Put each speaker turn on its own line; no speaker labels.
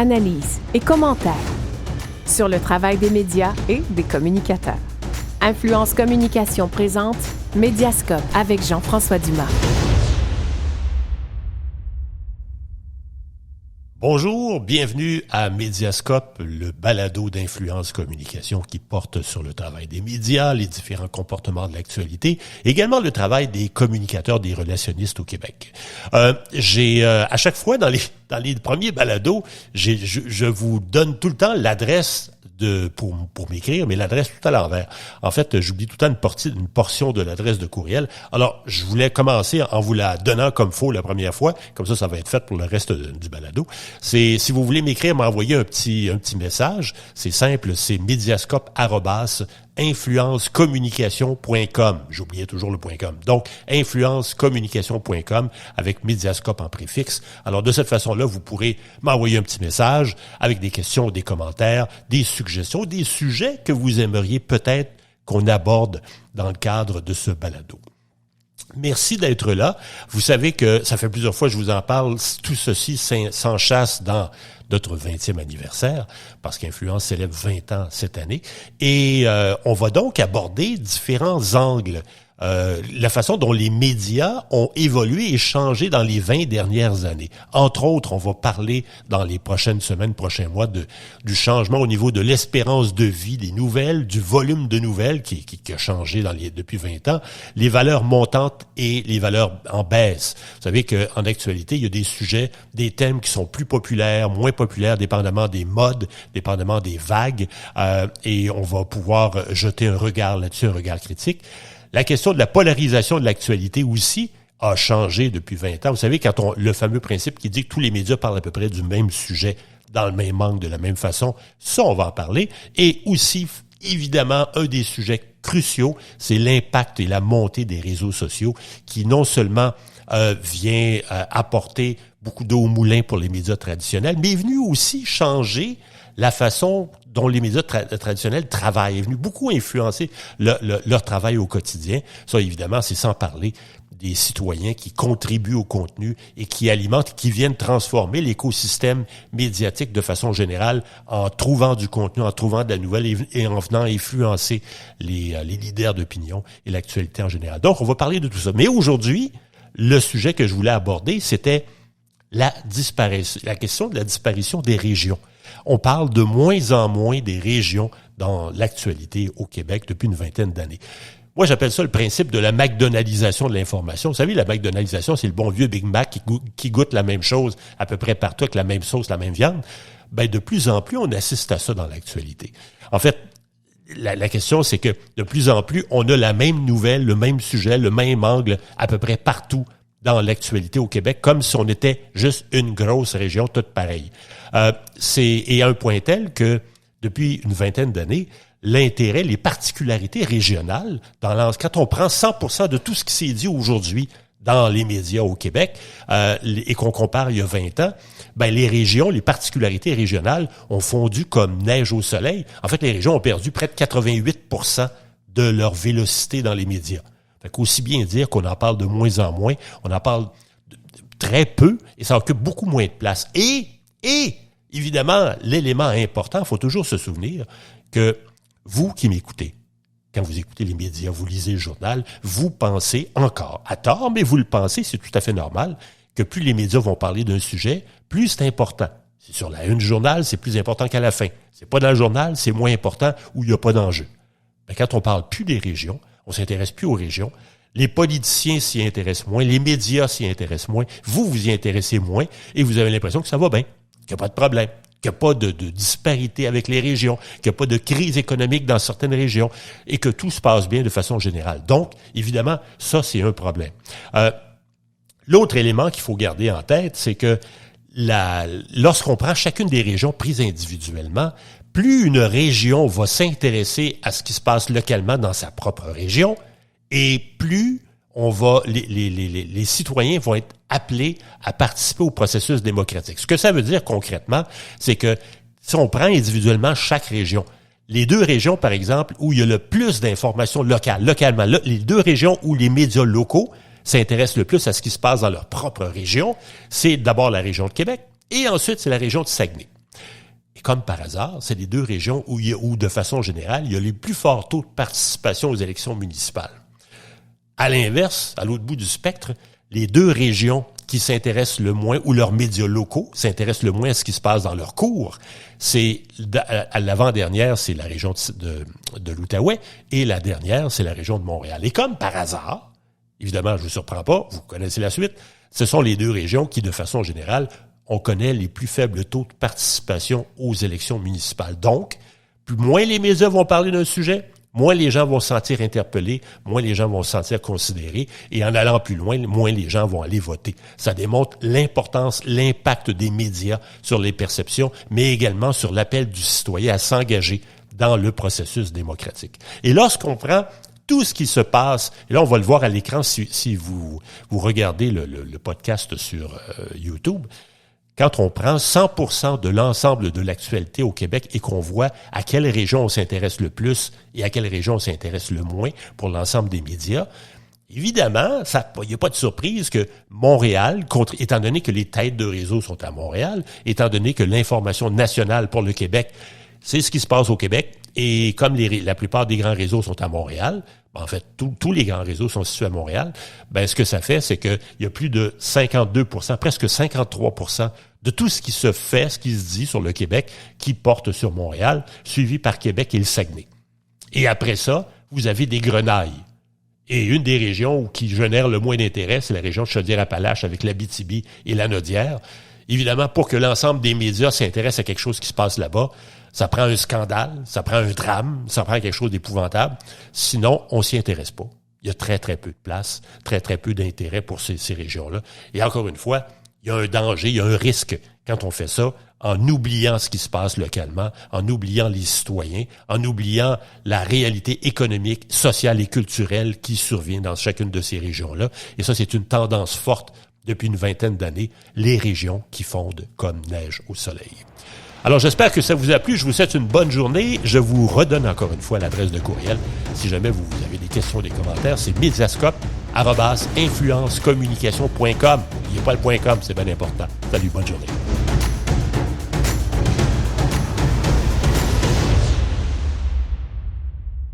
analyses et commentaires sur le travail des médias et des communicateurs. Influence Communication présente Médiascope avec Jean-François Dumas.
Bonjour, bienvenue à Médiascope, le balado d'Influence Communication qui porte sur le travail des médias, les différents comportements de l'actualité, également le travail des communicateurs, des relationnistes au Québec. À chaque fois dans les premiers balados, je vous donne tout le temps l'adresse pour m'écrire, mais l'adresse tout à l'envers. En fait, j'oublie tout le temps une portion de l'adresse de courriel. Alors, je voulais commencer en vous la donnant comme faux la première fois, comme ça va être fait pour le reste du balado. Si vous voulez m'écrire, m'envoyer un petit message, c'est simple, c'est mediascope@influencecommunication.com. J'oubliais toujours le .com. Donc, influencecommunication.com avec Mediascope en préfixe. Alors, de cette façon-là, vous pourrez m'envoyer un petit message avec des questions, des commentaires, des suggestions, des sujets que vous aimeriez peut-être qu'on aborde dans le cadre de ce balado. Merci d'être là. Vous savez que ça fait plusieurs fois que je vous en parle. Tout ceci s'enchasse dans notre 20e anniversaire, parce qu'Influence célèbre 20 ans cette année. Et on va donc aborder différents angles. La façon dont les médias ont évolué et changé dans les 20 dernières années. Entre autres, on va parler dans les prochaines semaines, prochains mois du changement au niveau de l'espérance de vie des nouvelles, du volume de nouvelles qui a changé depuis 20 ans, les valeurs montantes et les valeurs en baisse. Vous savez qu'en actualité, il y a des sujets, des thèmes qui sont plus populaires, moins populaires, dépendamment des modes, dépendamment des vagues, et on va pouvoir jeter un regard là-dessus, un regard critique. La question de la polarisation de l'actualité aussi a changé depuis 20 ans. Vous savez, le fameux principe qui dit que tous les médias parlent à peu près du même sujet, dans le même angle, de la même façon, ça, on va en parler. Et aussi, évidemment, un des sujets cruciaux, c'est l'impact et la montée des réseaux sociaux qui non seulement vient apporter beaucoup d'eau au moulin pour les médias traditionnels, mais est venu aussi changer la façon dont les médias traditionnels travaillent, est venu beaucoup influencer leur travail au quotidien. Ça, évidemment, c'est sans parler des citoyens qui contribuent au contenu et qui alimentent, qui viennent transformer l'écosystème médiatique de façon générale en trouvant du contenu, en trouvant de la nouvelle et en venant influencer les leaders d'opinion et l'actualité en général. Donc, on va parler de tout ça. Mais aujourd'hui, le sujet que je voulais aborder, c'était la question de la disparition des régions. On parle de moins en moins des régions dans l'actualité au Québec depuis une vingtaine d'années. Moi, j'appelle ça le principe de la McDonaldisation de l'information. Vous savez, la McDonaldisation, c'est le bon vieux Big Mac qui goûte la même chose à peu près partout avec la même sauce, la même viande. Ben, de plus en plus, on assiste à ça dans l'actualité. En fait, la question, c'est que de plus en plus, on a la même nouvelle, le même sujet, le même angle à peu près partout dans l'actualité au Québec, comme si on était juste une grosse région toute pareille. Et à un point tel que, depuis une vingtaine d'années, l'intérêt, les particularités régionales, quand on prend 100% de tout ce qui s'est dit aujourd'hui dans les médias au Québec, et qu'on compare il y a 20 ans, ben les régions, les particularités régionales ont fondu comme neige au soleil. En fait, les régions ont perdu près de 88% de leur vélocité dans les médias. Fait qu'aussi bien dire qu'on en parle de moins en moins, on en parle très peu et ça occupe beaucoup moins de place. Et évidemment, l'élément important, il faut toujours se souvenir que vous qui m'écoutez, quand vous écoutez les médias, vous lisez le journal, vous pensez encore, à tort, mais vous le pensez, c'est tout à fait normal, que plus les médias vont parler d'un sujet, plus c'est important. C'est sur la une du journal, c'est plus important qu'à la fin. C'est pas dans le journal, c'est moins important ou il n'y a pas d'enjeu. Mais quand on parle plus des régions, on s'intéresse plus aux régions. Les politiciens s'y intéressent moins, les médias s'y intéressent moins, vous y intéressez moins et vous avez l'impression que ça va bien, qu'il n'y a pas de problème, qu'il n'y a pas de disparité avec les régions, qu'il n'y a pas de crise économique dans certaines régions et que tout se passe bien de façon générale. Donc, évidemment, ça, c'est un problème. L'autre élément qu'il faut garder en tête, c'est que lorsqu'on prend chacune des régions prises individuellement, plus une région va s'intéresser à ce qui se passe localement dans sa propre région, et plus les citoyens vont être appelés à participer au processus démocratique. Ce que ça veut dire concrètement, c'est que si on prend individuellement chaque région, les deux régions, par exemple, où il y a le plus d'informations localement, les deux régions où les médias locaux s'intéressent le plus à ce qui se passe dans leur propre région, c'est d'abord la région de Québec et ensuite c'est la région de Saguenay. comme par hasard, c'est les deux régions où de façon générale, il y a les plus forts taux de participation aux élections municipales. À l'inverse, à l'autre bout du spectre, les deux régions qui s'intéressent le moins, ou leurs médias locaux s'intéressent le moins à ce qui se passe dans leur cours, c'est à l'avant-dernière, c'est la région de l'Outaouais, et la dernière, c'est la région de Montréal. Et comme par hasard, évidemment, je ne vous surprends pas, vous connaissez la suite, ce sont les deux régions qui, de façon générale, on connaît les plus faibles taux de participation aux élections municipales. Donc, moins les médias vont parler d'un sujet, moins les gens vont se sentir interpellés, moins les gens vont se sentir considérés, et en allant plus loin, moins les gens vont aller voter. Ça démontre l'importance, l'impact des médias sur les perceptions, mais également sur l'appel du citoyen à s'engager dans le processus démocratique. Et lorsqu'on prend tout ce qui se passe, et là on va le voir à l'écran si vous regardez le podcast sur YouTube, quand on prend 100% de l'ensemble de l'actualité au Québec et qu'on voit à quelle région on s'intéresse le plus et à quelle région on s'intéresse le moins pour l'ensemble des médias, évidemment, il n'y a pas de surprise que Montréal, étant donné que les têtes de réseau sont à Montréal, étant donné que l'information nationale pour le Québec, c'est ce qui se passe au Québec, et comme la plupart des grands réseaux sont à Montréal, en fait, tous les grands réseaux sont situés à Montréal, ben ce que ça fait, c'est qu'il y a plus de 52%, presque 53% de tout ce qui se fait, ce qui se dit sur le Québec, qui porte sur Montréal, suivi par Québec et le Saguenay. Et après ça, vous avez des grenailles. Et une des régions qui génère le moins d'intérêt, c'est la région de Chaudière-Appalaches avec l'Abitibi et la Naudière. Évidemment, pour que l'ensemble des médias s'intéressent à quelque chose qui se passe là-bas, ça prend un scandale, ça prend un drame, ça prend quelque chose d'épouvantable. Sinon, on s'y intéresse pas. Il y a très, très peu de place, très, très peu d'intérêt pour ces régions-là. Et encore une fois, il y a un danger, il y a un risque quand on fait ça, en oubliant ce qui se passe localement, en oubliant les citoyens, en oubliant la réalité économique, sociale et culturelle qui survient dans chacune de ces régions-là. Et ça, c'est une tendance forte depuis une vingtaine d'années, les régions qui fondent comme neige au soleil. Alors, j'espère que ça vous a plu. Je vous souhaite une bonne journée. Je vous redonne encore une fois l'adresse de courriel. Si jamais vous avez des questions, des commentaires, c'est mediascope@influencecommunication.com. N'oubliez pas le .com, c'est bien important. Salut, bonne journée.